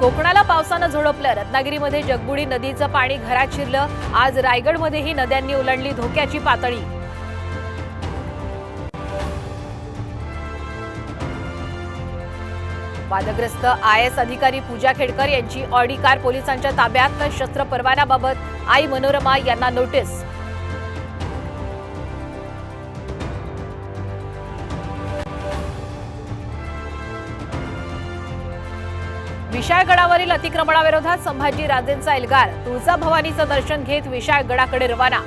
कोकणाला पावसानं झोडपलं। रत्नागिरीमध्ये जगबुडी नदीचं पाणी घरात शिरलं। आज रायगडमध्येही नद्यांनी ओलांडली धोक्याची पातळी। वादग्रस्त IAS अधिकारी पूजा खेडकर यांची ऑडी कार पोलिसांच्या ताब्यात। शस्त्र परवान्याबाबत आई मनोरमा यांना नोटीस। विशाळगडावरील अतिक्रमणाविरोधात संभाजी राजेंचा एल्गार। तुळजाभवानीचं दर्शन घेत विशाळगडाकडे रवाना।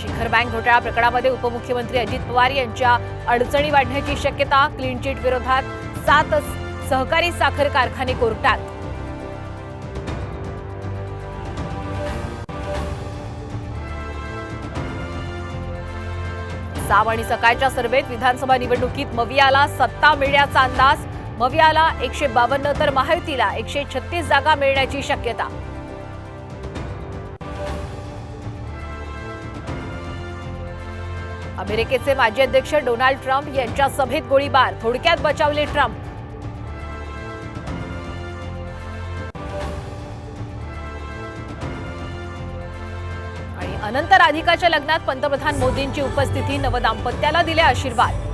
शिखर बँक घोटाळा प्रकरणामध्ये उपमुख्यमंत्री अजित पवार यांच्या अडचणी वाढण्याची शक्यता। क्लीन चिट विरोधात 7 सहकारी साखर कारखाने कोर्टात। साम आणि सकाळच्या सर्वेत विधानसभा निवडणुकीत मवियाला सत्ता मिळण्याचा अंदाज। मवियाला 152 तर महायुतीला 136 जागा मिळण्याची शक्यता। अमेरिकेचे माजी अध्यक्ष डोनाल्ड ट्रम्प यांच्या सभेत गोळीबार। थोडक्यात बचावले ट्रम्प। आणि अनंत राधिकाच्या लग्नात पंतप्रधान मोदींची उपस्थिती। नवदाम्पत्याला दिले आशीर्वाद।